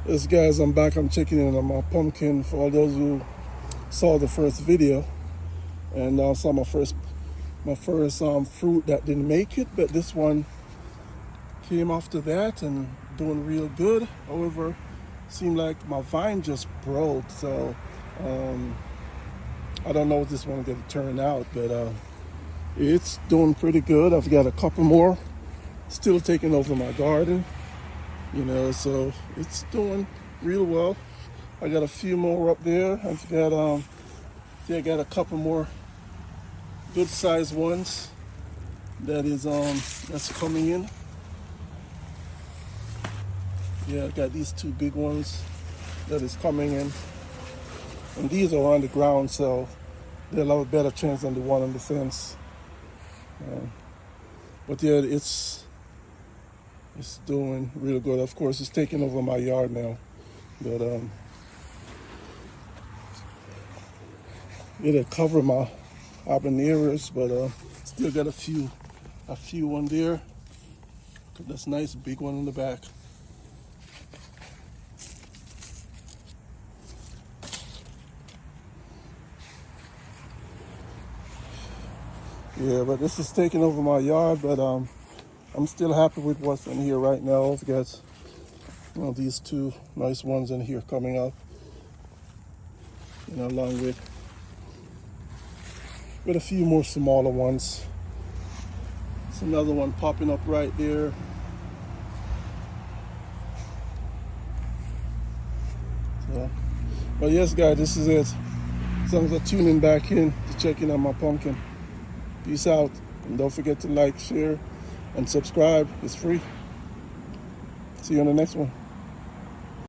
Yes, guys, I'm back. I'm checking in on my pumpkin. For all those who saw the first video and saw my first fruit that didn't make it, but this one came after that and doing real good. However, seemed like my vine just broke, so I don't know if this one gonna turn out, but it's doing pretty good. I've got a couple more still taking over my garden. So it's doing real well. I got a few more up there. I got a couple more good sized ones that's coming in. Yeah, I got these two big ones that is coming in, and these are on the ground, so they'll have a better chance than the one on the fence. But yeah, it's doing real good. Of course, it's taking over my yard now, but it'll cover my habaneros, but still got a few on there. That's nice, big one in the back. Yeah, but this is taking over my yard, but I'm still happy with what's in here right now. I've got these two nice ones in here coming up, along with a few more smaller ones. There's another one popping up right there. So, but yes, guys, this is it. As long as I'm tuning back in to check in on my pumpkin. Peace out, and don't forget to like, share, and subscribe. It's free. See you on the next one.